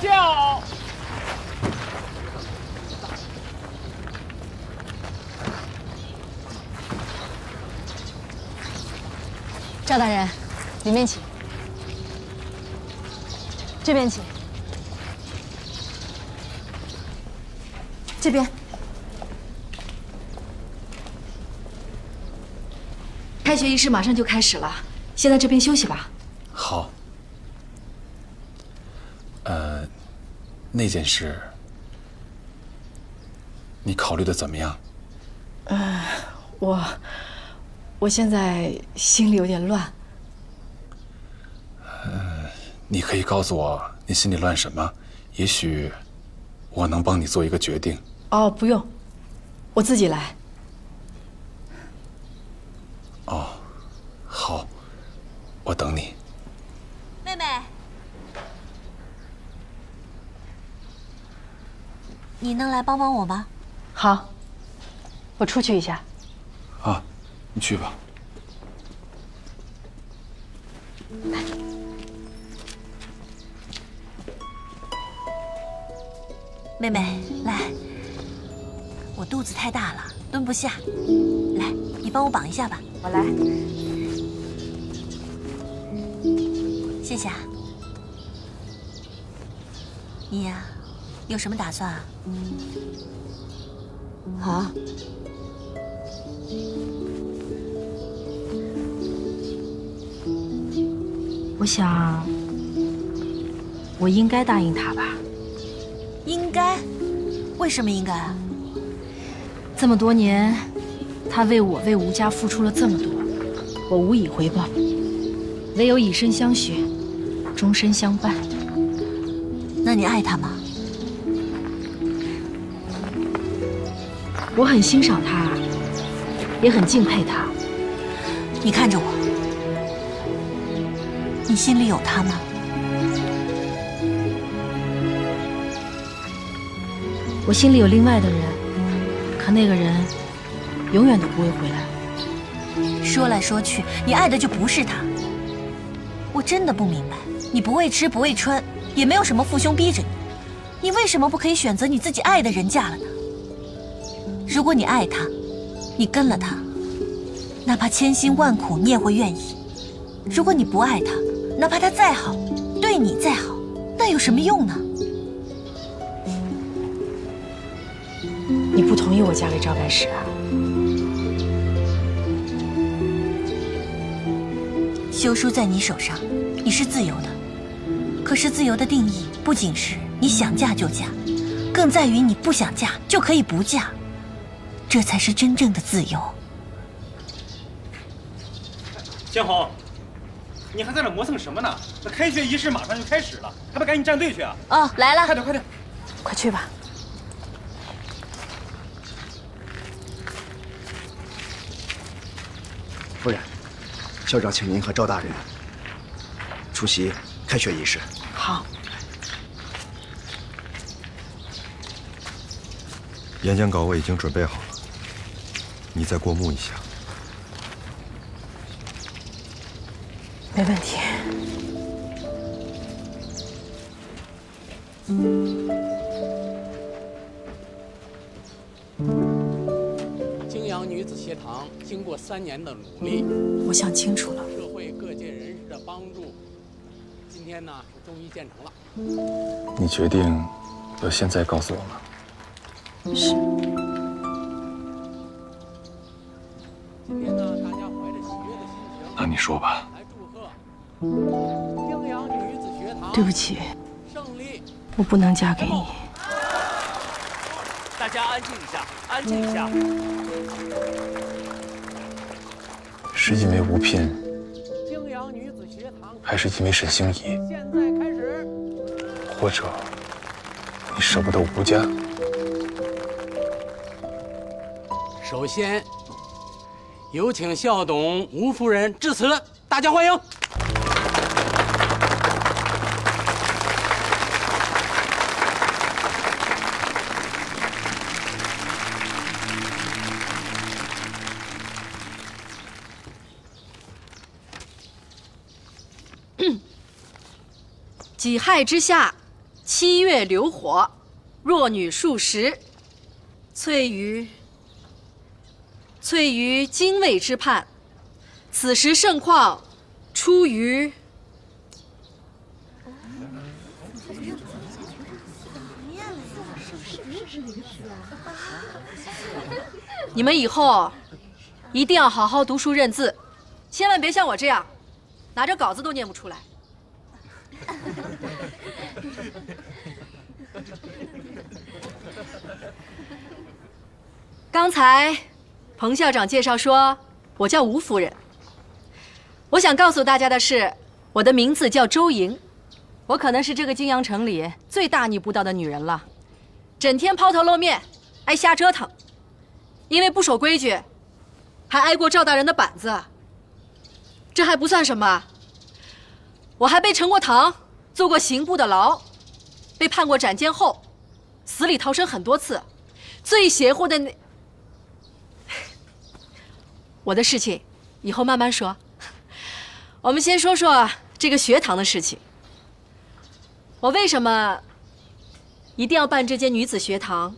轿。赵大人，里面请。这边请。这边。开学仪式马上就开始了，先在这边休息吧。好。那件事，你考虑的怎么样？我现在心里有点乱。你可以告诉我你心里乱什么，也许我能帮你做一个决定。哦，不用，我自己来。哦，好，我等你。妹妹，你能来帮帮我吗？好，我出去一下。啊，你去吧。妹妹，来，我肚子太大了，蹲不下。来，你帮我绑一下吧。我来。谢谢啊。你呀，有什么打算啊？啊？我想，我应该答应他吧。应该？为什么应该啊？这么多年，他为我为吴家付出了这么多，我无以回报，唯有以身相许，终身相伴。那你爱他吗？我很欣赏他，也很敬佩他。你看着我，你心里有他吗？我心里有另外的人，可那个人永远都不会回来。说来说去，你爱的就不是他。我真的不明白，你不为吃不为穿，也没有什么父兄逼着你，你为什么不可以选择你自己爱的人嫁了呢？如果你爱他，你跟了他，哪怕千辛万苦你也会愿意。如果你不爱他，哪怕他再好，对你再好，那有什么用呢？你不同意我嫁给赵白石啊？休书在你手上，你是自由的。可是自由的定义不仅是你想嫁就嫁，更在于你不想嫁就可以不嫁，这才是真正的自由。千红，你还在那磨蹭什么呢？那开学仪式马上就开始了，还不赶紧站队去啊？哦，来了，快点快点！快去吧。夫人，校长请您和赵大人出席开学仪式。好。演讲稿我已经准备好了，你再过目一下。没问题。泾阳女子学堂经过3年的努力，我想清楚了。社会各界人士的帮助，今天呢是终于建成了。你决定要现在告诉我吗？是。今天呢，大家怀着喜悦的心情，那你说吧。来祝贺泾阳女子学堂。对不起，胜利。我不能嫁给你。大家安静一下，安静一下。是因为吴聘，泾阳女子学堂，还是因为沈星移？现在开始。或者你舍不得吴家？首先，有请校董吴夫人致辞，大家欢迎。己亥之下， 7月流火，弱女数十，翠于精卫之畔。此时盛况出于你们以后一定要好好读书认字，千万别像我这样，拿着稿子都念不出来。刚才彭校长介绍说，我叫吴夫人。我想告诉大家的是，我的名字叫周莹，我可能是这个泾阳城里最大逆不道的女人了，整天抛头露面，爱瞎折腾。因为不守规矩，还挨过赵大人的板子。这还不算什么，我还被陈过堂，坐过刑部的牢，被判过斩监候，死里逃生很多次。最邪乎的我的事情以后慢慢说，我们先说说这个学堂的事情。我为什么一定要办这间女子学堂？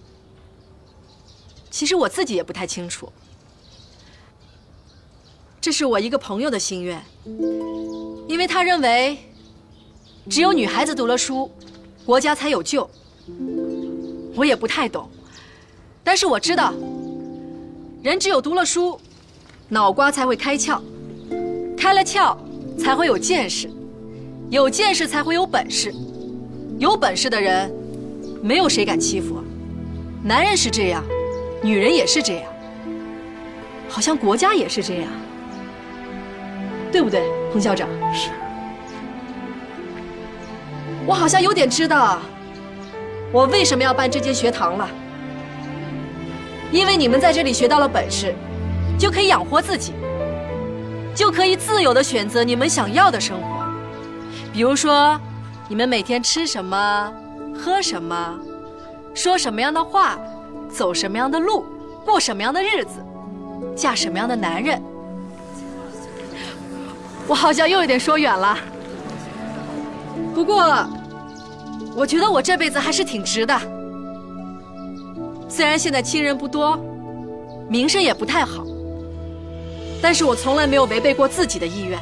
其实我自己也不太清楚，这是我一个朋友的心愿，因为他认为只有女孩子读了书，国家才有救。我也不太懂，但是我知道，人只有读了书，脑瓜才会开窍，开了窍才会有见识，有见识才会有本事，有本事的人没有谁敢欺负。男人是这样，女人也是这样，好像国家也是这样，对不对，彭校长？是。我好像有点知道我为什么要办这间学堂了，因为你们在这里学到了本事，就可以养活自己，就可以自由地选择你们想要的生活。比如说，你们每天吃什么，喝什么，说什么样的话，走什么样的路，过什么样的日子，嫁什么样的男人。我好像又有点说远了，不过我觉得我这辈子还是挺值的。虽然现在亲人不多，名声也不太好，但是我从来没有违背过自己的意愿。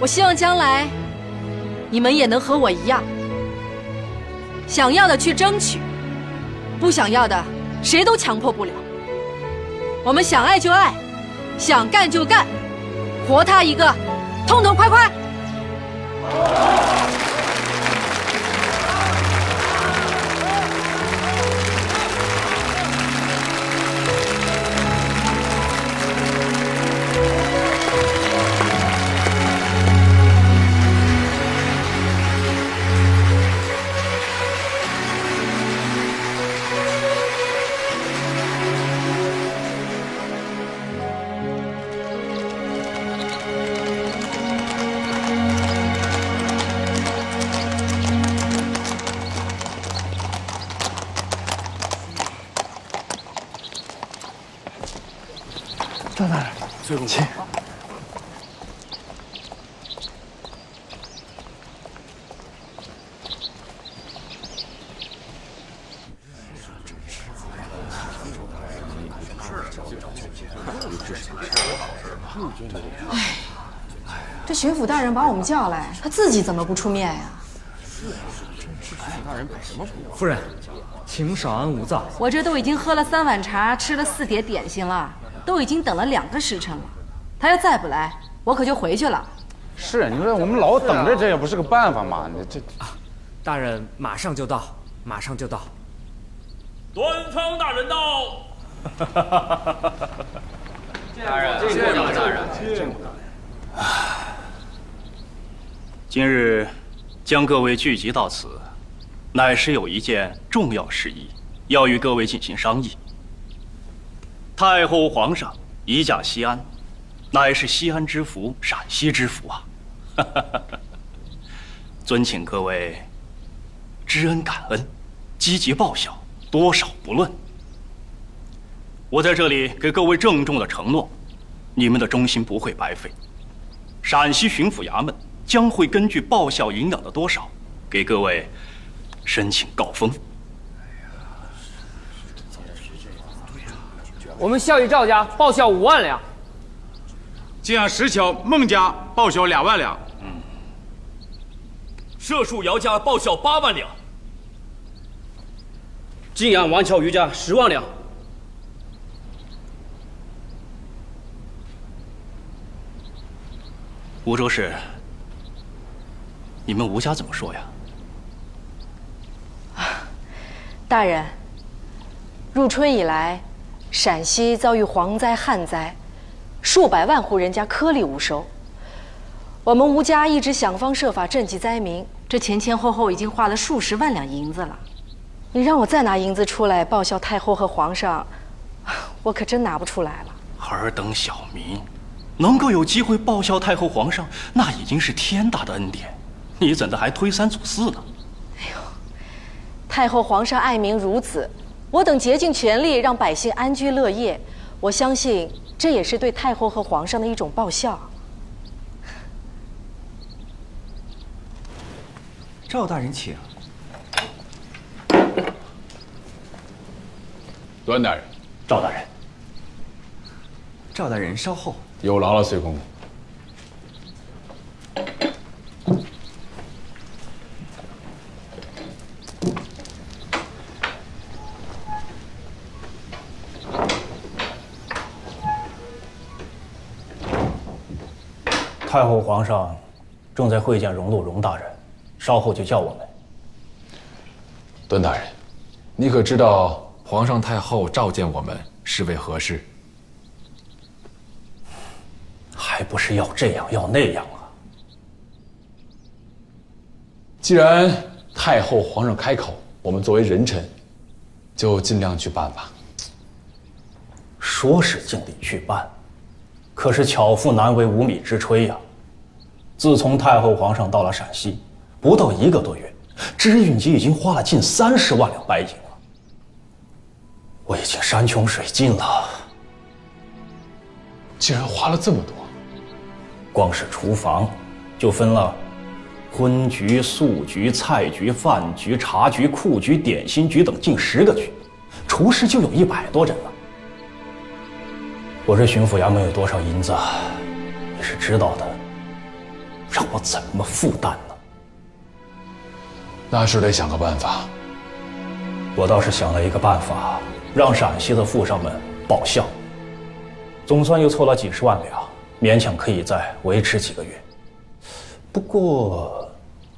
我希望将来你们也能和我一样，想要的去争取，不想要的谁都强迫不了。我们想爱就爱，想干就干，活他一个痛痛快快。赵大人，请。这巡抚大人把我们叫来，他自己怎么不出面呀？夫人，请少安勿躁。我这都已经喝了3碗茶，吃了4碟点心了，都已经等了2个时辰了。他要再不来，我可就回去了。是，你说我们老等着，这也不是个办法嘛。你这……大人马上就到，马上就到。端方大人到。大人，见过大人。今日将各位聚集到此，乃是有一件重要事宜，要与各位进行商议。太后皇上移驾西安，乃是西安之福，陕西之福啊！尊请各位知恩感恩，积极报效，多少不论。我在这里给各位郑重的承诺，你们的忠心不会白费。陕西巡抚衙门将会根据报效银两的多少，给各位申请告封。我们孝义赵家报销5万两，晋阳石桥孟家报销2万两，社树姚家报销8万两，晋阳王桥余家10万两。吴州市，你们吴家怎么说呀？大人，入春以来，陕西遭遇蝗灾、旱灾，数百万户人家颗粒无收。我们吴家一直想方设法赈济灾民，这前后已经花了数十万两银子了。你让我再拿银子出来报效太后和皇上，我可真拿不出来了。尔等小民，能够有机会报效太后皇上，那已经是天大的恩典，你怎的还推三阻四呢？太后皇上爱民如子，我等竭尽全力让百姓安居乐业，我相信这也是对太后和皇上的一种报效。赵大人请。段大人，赵大人，赵大人稍后。有劳了，隋公公。太后皇上正在会见荣禄荣大人，稍后就叫我们。段大人，你可知道皇上太后召见我们是为何事？还不是要这样要那样啊！既然太后皇上开口，我们作为人臣，就尽量去办吧。说是尽力去办，可是巧妇难为无米之炊呀。自从太后皇上到了陕西，不到1个多月，知运集已经花了近30万两白银了。我已经山穷水尽了。竟然花了这么多！光是厨房，就分了荤局、素局、菜局、饭局、茶局、库局、点心局等近10个局，厨师就有100多人了。我这巡抚衙门有多少银子，你是知道的，让我怎么负担呢？那是得想个办法。我倒是想了一个办法，让陕西的富商们报效，总算又凑了几10万两，勉强可以再维持几个月。不过，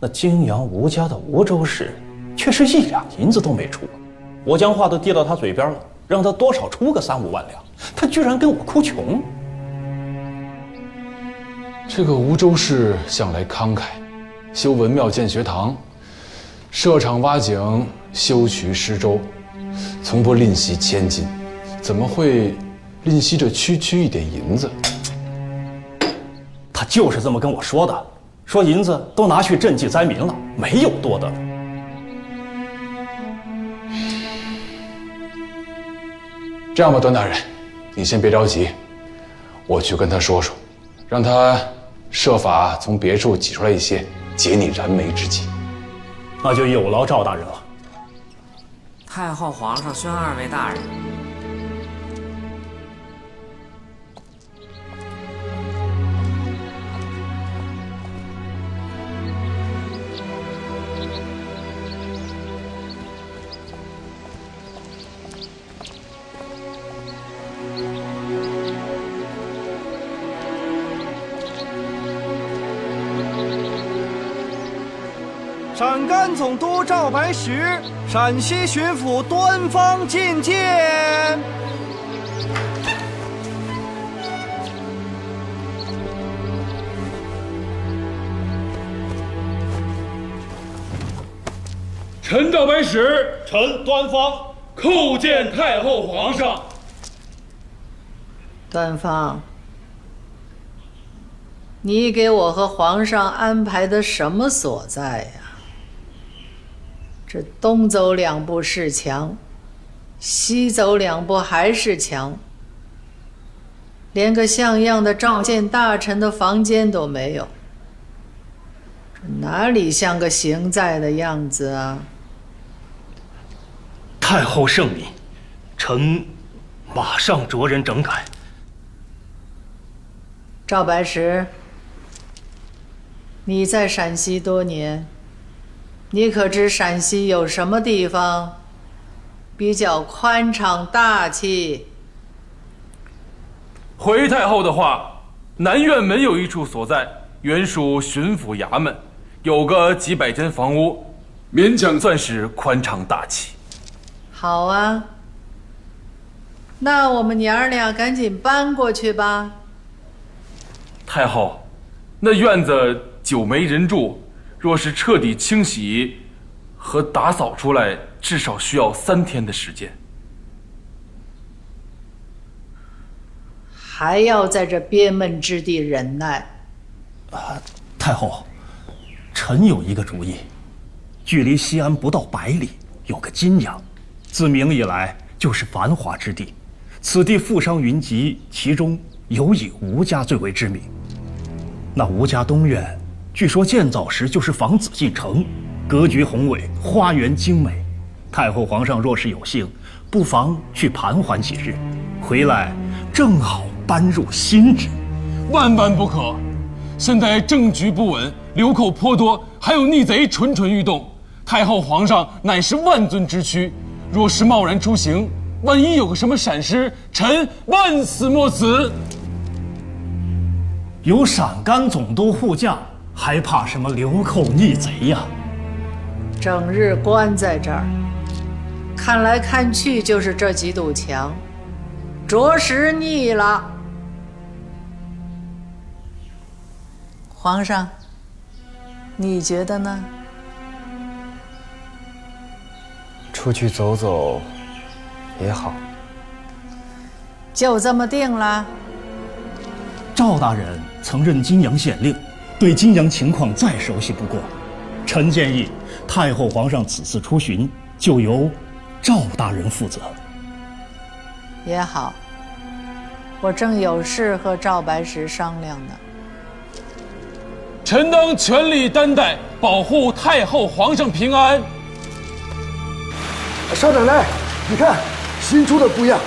那泾阳吴家的吴州市却是1两银子都没出，我将话都递到他嘴边了，让他多少出个3、5万两，他居然跟我哭穷。这个吴州市向来慷慨，修文庙建学堂，设厂挖井，修渠施粥，从不吝惜千金，怎么会吝惜这区区一点银子？他就是这么跟我说的，说银子都拿去赈济灾民了，没有多的了。这样吧，段大人，你先别着急，我去跟他说说，让他设法从别处挤出来一些，解你燃眉之急。那就有劳赵大人了。太后皇上宣2位大人。陕甘总督赵白石，陕西巡抚端方觐见。臣赵白石，臣端方叩见太后皇上。端方，你给我和皇上安排的什么所在呀？这东走2步是墙，西走2步还是墙，连个像样的召见大臣的房间都没有，这哪里像个行在的样子啊？太后圣明，臣马上着人整改。赵白石，你在陕西多年，你可知陕西有什么地方比较宽敞大气？回太后的话，南院门有一处所在，原属巡抚衙门，有个几百间房屋，勉强算是宽敞大气。好啊，那我们娘儿俩赶紧搬过去吧。太后，那院子久没人住，若是彻底清洗和打扫出来，至少需要3天的时间。还要在这憋闷之地忍耐。太后，臣有一个主意。距离西安不到100里，有个金阳，自明以来就是繁华之地。此地富商云集，其中尤以吴家最为知名。那吴家东院，据说建造时就是房子进城，格局宏伟，花园精美。太后皇上若是有幸，不妨去盘桓几日，回来正好搬入新址。万万不可！现在政局不稳，流寇颇多，还有逆贼蠢蠢欲动。太后皇上乃是万尊之躯，若是贸然出行，万一有个什么闪失，臣万死莫辞。有陕甘总督护驾，还怕什么流寇逆贼呀？整日关在这儿，看来看去就是这几堵墙，着实腻了。皇上，你觉得呢？出去走走也好。就这么定了。赵大人曾任金阳县令，对金阳情况再熟悉不过。臣建议太后皇上此次出巡，就由赵大人负责。也好，我正有事和赵白石商量呢。臣当全力担待，保护太后皇上平安。少奶奶，你看新出的不一样，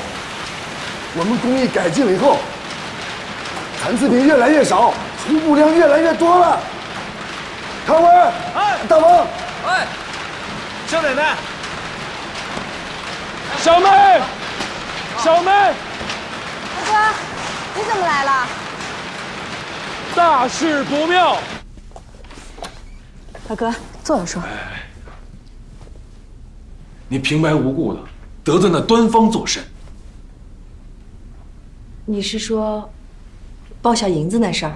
我们工艺改进了以后，残次品越来越少，出布量越来越多了。康文，哎，大王，哎，少奶奶，小妹，小妹，大哥，你怎么来了？大事不妙。大哥，坐着说。你平白无故的得罪那端方作甚？你是说报销银子那事儿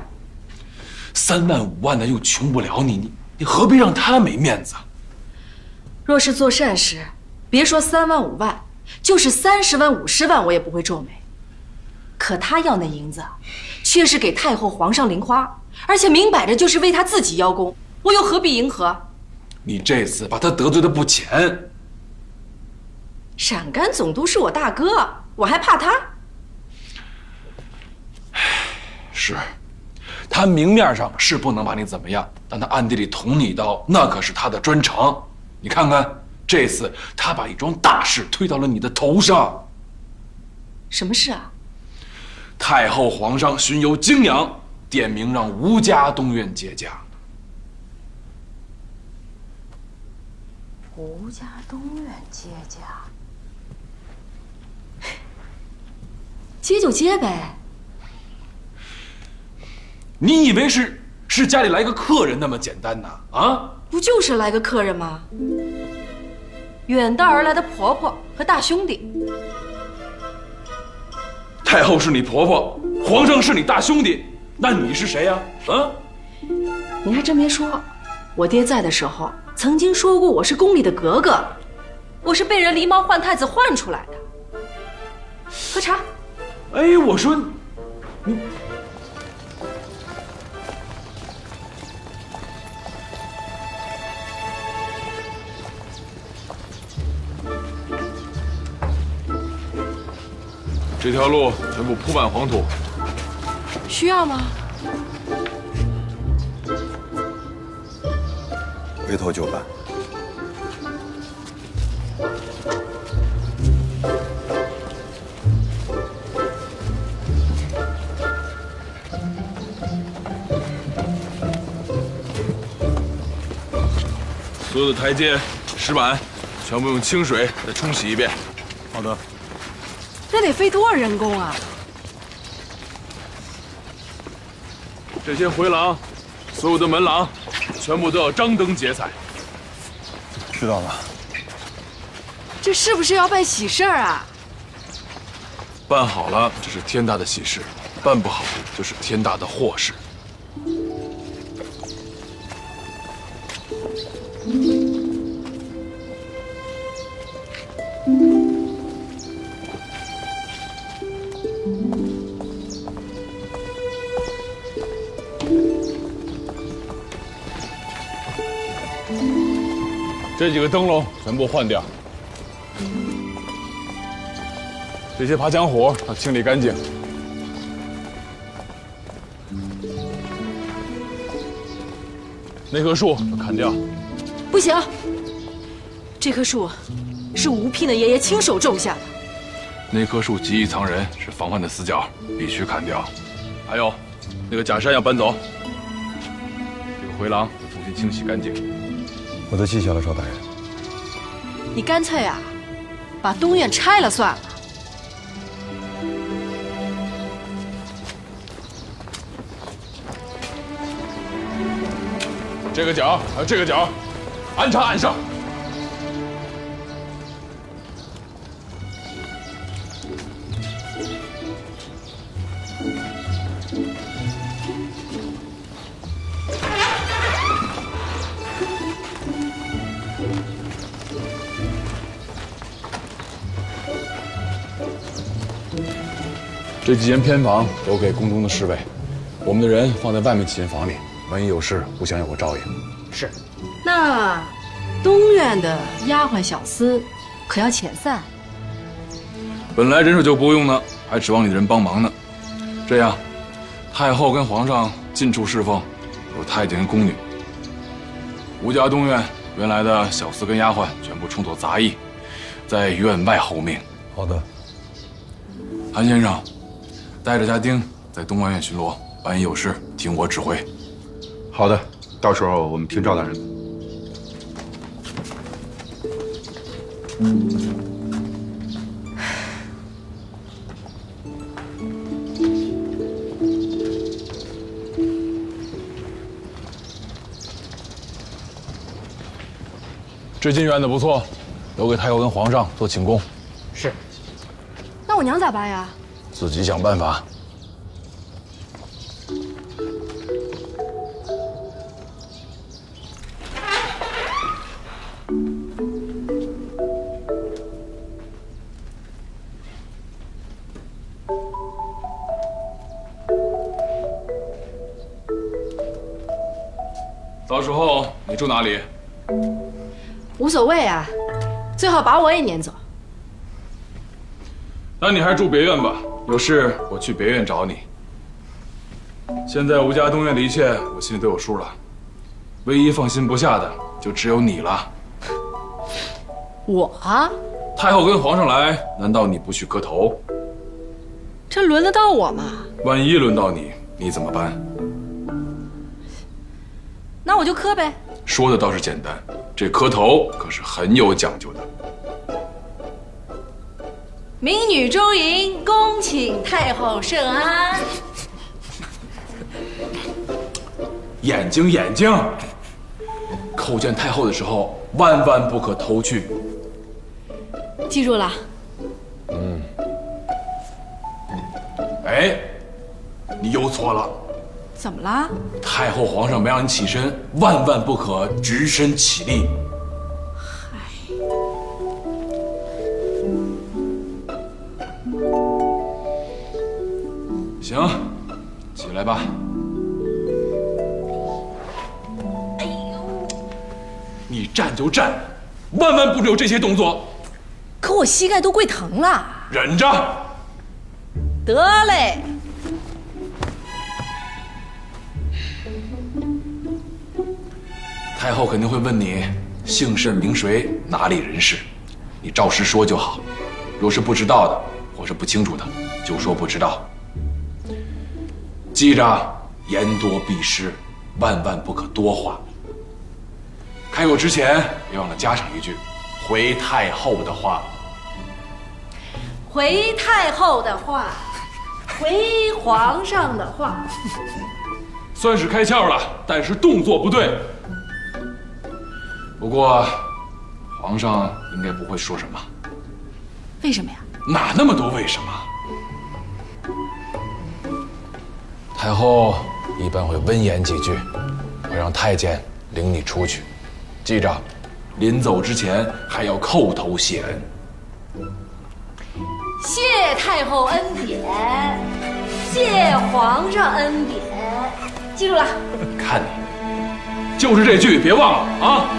？3万5万的又穷不了你何必让他没面子？若是做善事，别说3万5万，就是30万50万我也不会皱眉。可他要那银子，却是给太后皇上零花，而且明摆着就是为他自己邀功，我又何必迎合？你这次把他得罪的不浅。陕甘总督是我大哥，我还怕他？是，他明面上是不能把你怎么样，但他暗地里捅你一刀，那可是他的专长。你看看，这次他把一桩大事推到了你的头上。什么事啊？太后皇上巡游泾阳，点名让吴家东院接驾。吴家东院接驾？接就接呗。你以为是家里来个客人那么简单呢？啊？不就是来个客人吗？远道而来的婆婆和大兄弟。太后是你婆婆，皇上是你大兄弟，那你是谁呀？啊？你还真别说，我爹在的时候曾经说过我是宫里的格格，我是被人狸猫换太子换出来的。喝茶。哎，我说你。这条路全部铺满黄土，需要吗？回头就办。所有的台阶、石板，全部用清水再冲洗一遍。好的。这得费多少人工啊？这些回廊，所有的门廊，全部都要张灯结彩。知道了。这是不是要办喜事儿啊？办好了，这是天大的喜事；办不好，就是天大的祸事。这几个灯笼全部换掉，这些爬墙虎要清理干净。那棵树要砍掉。不行，这棵树是吴聘的爷爷亲手种下的。那棵树极易藏人，是防范的死角，必须砍掉。还有，那个假山要搬走。这个回廊要重新清洗干净。我都记下了，邵大人。你干脆啊，把东院拆了算了。这个角还有这个角，安插岸上。这几间偏房留给宫中的侍卫，我们的人放在外面几间房里，万一有事，互相有个照应。是。那东院的丫鬟小厮可要遣散？本来人手就不用呢，还指望你的人帮忙呢。这样，太后跟皇上进出侍奉，有太监跟宫女。吴家东院原来的小厮跟丫鬟全部充作杂役，在院外候命。好的。韩先生，带着家丁在东外院巡逻，万一有事听我指挥。好的，到时候我们听赵大人的。这间院子不错，留给太后跟皇上做寝宫。是。那我娘咋办呀？自己想办法。到时候你住哪里？无所谓啊，最好把我也撵走。那你还是住别院吧，有事我去别院找你。现在吴家东院的一切，我心里都有数了。唯一放心不下的，就只有你了。我啊？太后跟皇上来，难道你不去磕头？这轮得到我吗？万一轮到你，你怎么办？那我就磕呗。说的倒是简单，这磕头可是很有讲究的。民女周莹恭请太后圣安。眼睛，叩见太后的时候，万万不可头去。记住了。哎，你又错了。怎么啦？太后皇上没让你起身，万万不可直身起立。行，起来吧。哎呦，你站就站，万万不准有这些动作。可我膝盖都跪疼了。忍着。得嘞。太后肯定会问你姓甚名谁，哪里人士，你照实说就好。若是不知道的，或是不清楚的，就说不知道。记着，言多必失，万万不可多话。还有之前别忘了加上一句，回太后的话。回太后的话，回皇上的话。算是开窍了，但是动作不对。不过，皇上应该不会说什么。为什么呀？哪那么多为什么？太后一般会温言几句，会让太监领你出去。记着，临走之前还要叩头谢恩。谢太后恩典，谢皇上恩典，记住了。看你，就是这句，别忘了啊！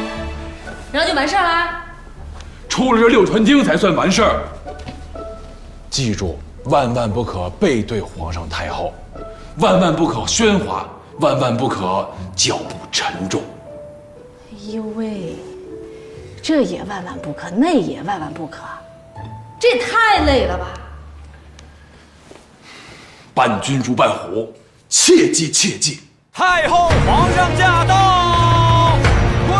然后就完事儿啦。出了这六传经才算完事儿。记住，万万不可背对皇上太后，万万不可喧哗，万万不可脚步沉重。哎呦喂，这也万万不可，那也万万不可，这也太累了吧！伴君如伴虎，切记切记。太后皇上驾到，跪！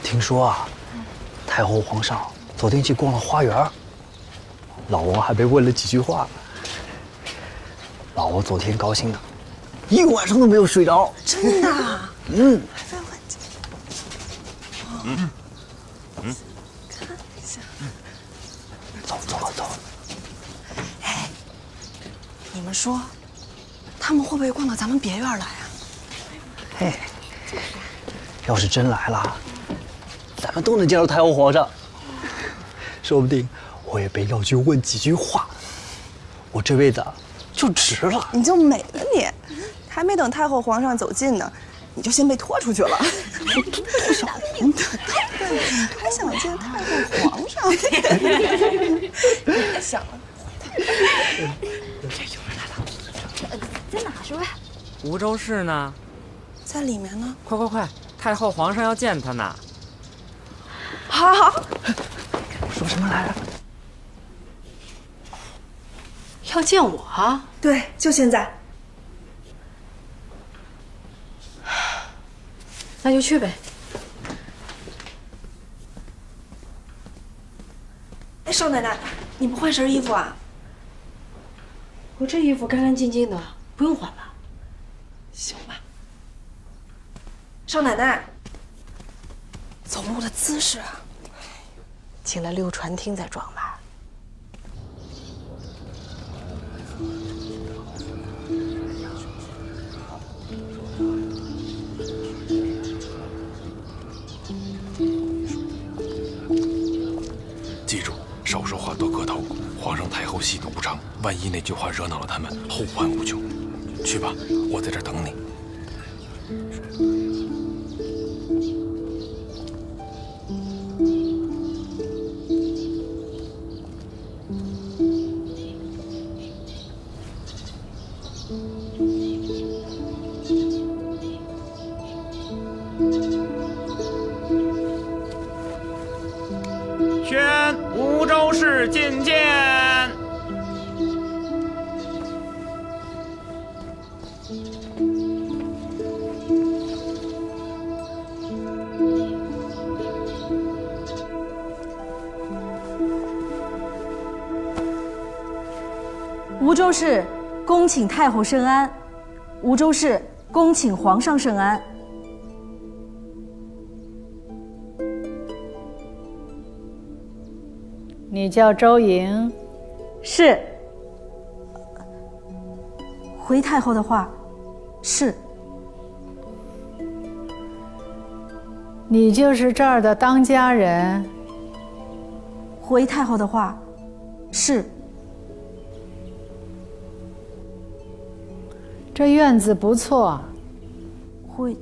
听说啊，太后皇上昨天去逛了花园，老王还被问了几句话。老王昨天高兴的，一晚上都没有睡着。真的？嗯。还被问几句。看一下。走。哎，你们说，他们会不会逛到咱们别院来啊？嘿，要是真来了，咱们都能见到太后皇上，说不定我也被要去问几句话，我这辈子就值了。你就美了你，还没等太后皇上走近呢，你就先被拖出去了。小命的，还想见太后皇上？别想了。在哪是呗？梧州市呢？在里面呢。快！太后皇上要见他呢。好。说什么来着？要见我？对，就现在。那就去呗。哎，少奶奶，你不换身衣服啊？我这衣服干干净净的，不用换吧？行吧。少奶奶，走路的姿势啊，进了六传厅再装吧。记住，少说话，多磕头。皇上太后喜怒无常，万一那句话惹恼了他们，后患无穷。去吧，我在这儿等你。宣梧州市觐见。梧州市恭请太后圣安，梧州市恭请皇上圣安。你叫周莹？是。回太后的话，是。你就是这儿的当家人。回太后的话，是。这院子不错。回。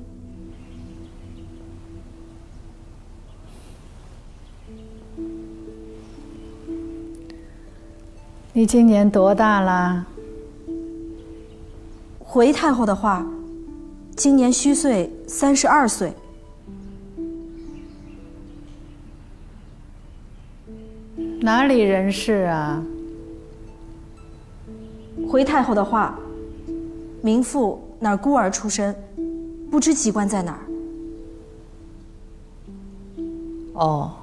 你今年多大啦？回太后的话，今年虚岁32岁。哪里人士啊？回太后的话，名妇哪儿孤儿出身，不知籍贯在哪儿。哦。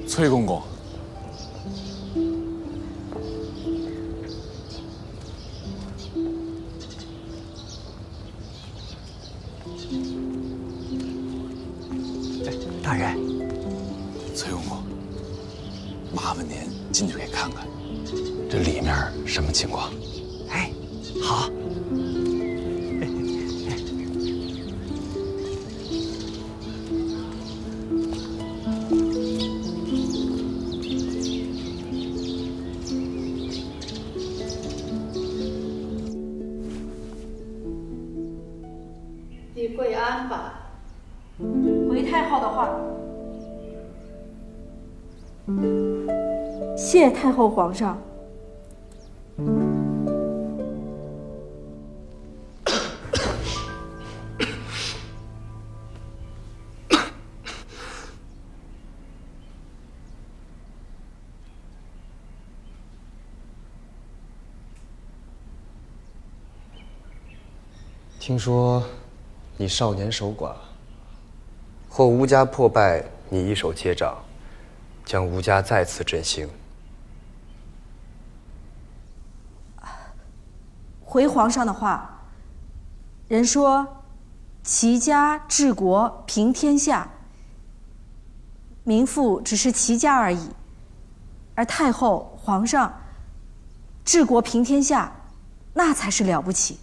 崔公公，大人，崔公公，麻烦您进去给看看，这里面什么情况？哎，好。你跪安吧。回太后的话，谢太后皇上。听说你少年守寡，或吴家破败，你一手接掌，将吴家再次振兴。回皇上的话，人说齐家治国平天下，名妇只是齐家而已，而太后皇上治国平天下，那才是了不起。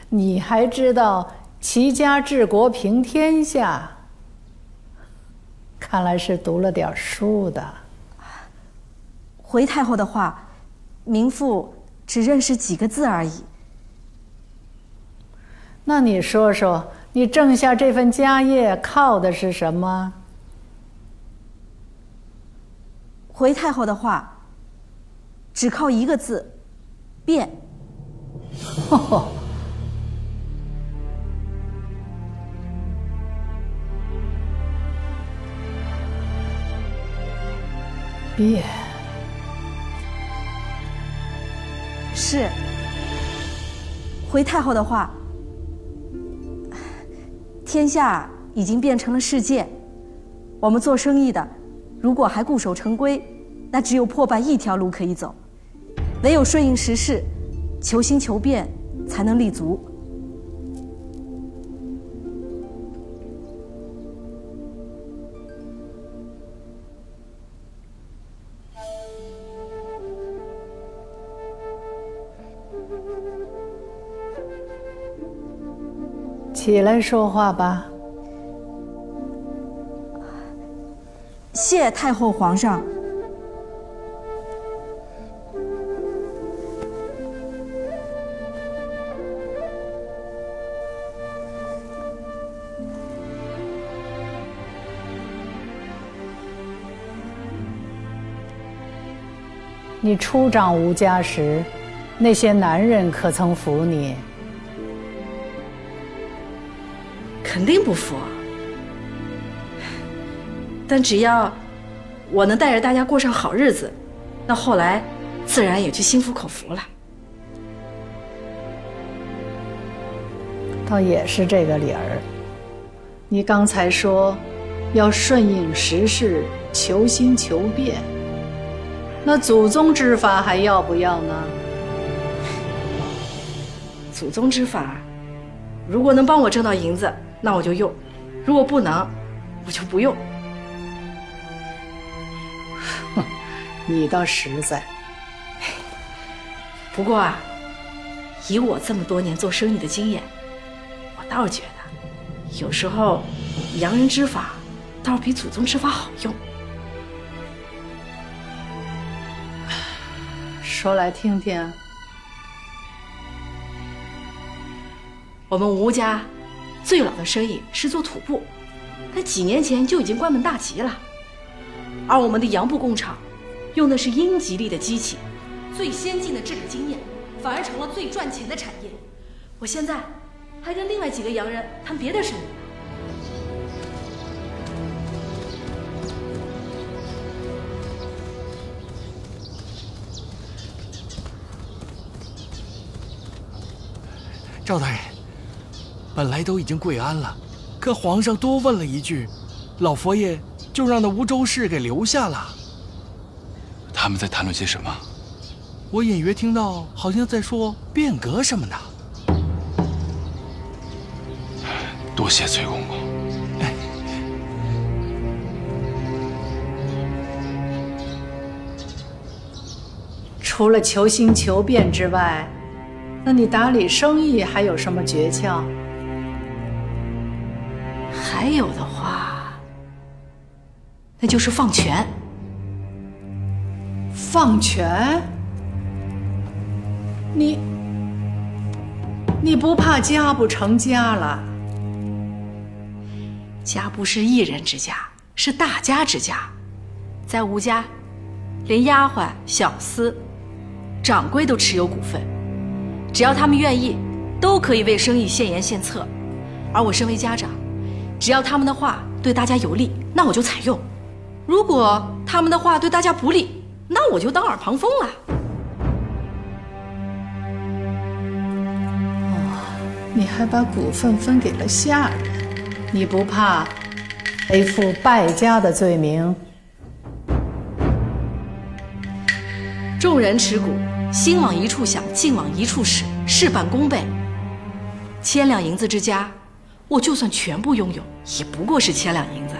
你还知道齐家治国平天下？看来是读了点书的。回太后的话，名妇只认识几个字而已。那你说说，你挣下这份家业靠的是什么？回太后的话，只靠一个字，变。变。是。回太后的话，天下已经变成了世界，我们做生意的，如果还固守成规，那只有破败一条路可以走，唯有顺应时势，求新求变，才能立足。起来说话吧。谢太后皇上。你初掌吴家时，那些男人可曾服你？肯定不服，但只要我能带着大家过上好日子，那后来自然也就心服口服了。倒也是这个理儿。你刚才说要顺应时势，求新求变，那祖宗之法还要不要呢？祖宗之法，如果能帮我挣到银子，那我就用；如果不能，我就不用。哼，你倒实在。不过啊，以我这么多年做生意的经验，我倒是觉得，有时候洋人之法倒是比祖宗之法好用。说来听听。我们吴家最老的生意是做土布，但几年前就已经关门大吉了。而我们的洋布工厂用的是英吉利的机器，最先进的制革经验，反而成了最赚钱的产业。我现在还跟另外几个洋人谈别的生意。赵大人，本来都已经跪安了，可皇上多问了一句，老佛爷就让那吴州市给留下了。他们在谈论些什么？我隐约听到，好像在说变革什么的。多谢崔公公。除了求新求变之外，那你打理生意还有什么诀窍？还有的话，那就是放权。放权？你不怕家不成家了？家不是一人之家，是大家之家。在吴家，连丫鬟、小厮、掌柜都持有股份，只要他们愿意，都可以为生意献言献策。而我身为家长，只要他们的话对大家有利，那我就采用；如果他们的话对大家不利，那我就当耳旁风了。你还把股份分给了下人，你不怕背负败家的罪名？众人持股，心往一处想，劲往一处使，事半功倍。千两银子之家，我就算全部拥有，也不过是千两银子。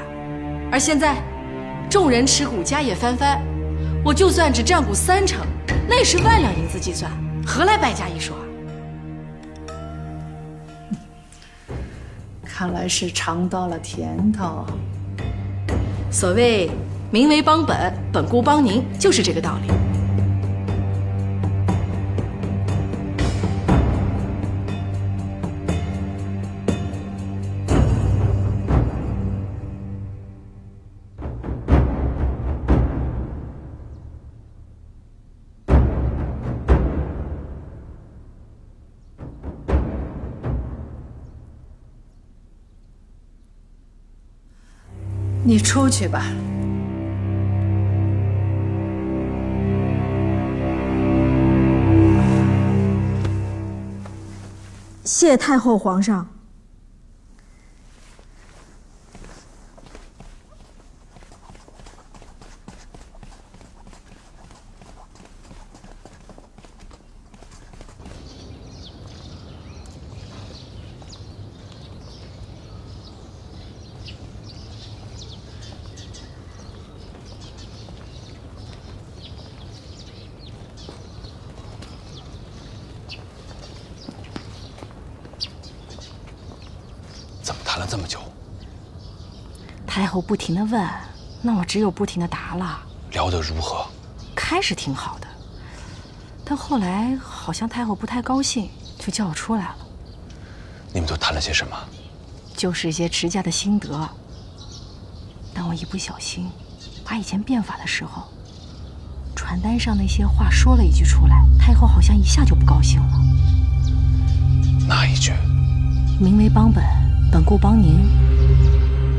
而现在，众人持股，家业翻番，我就算只占股30%，那也是万两银子计算，何来败家一说？看来是尝到了甜头。所谓民为邦本，本固邦宁，就是这个道理。你出去吧。谢太后皇上。谈了这么久，太后不停地问，那我只有不停地答了。聊得如何？开始挺好的，但后来好像太后不太高兴，就叫我出来了。你们都谈了些什么？就是一些持家的心得。但我一不小心，把以前变法的时候，传单上那些话说了一句出来，太后好像一下就不高兴了。哪一句？民为邦本，本固邦宁。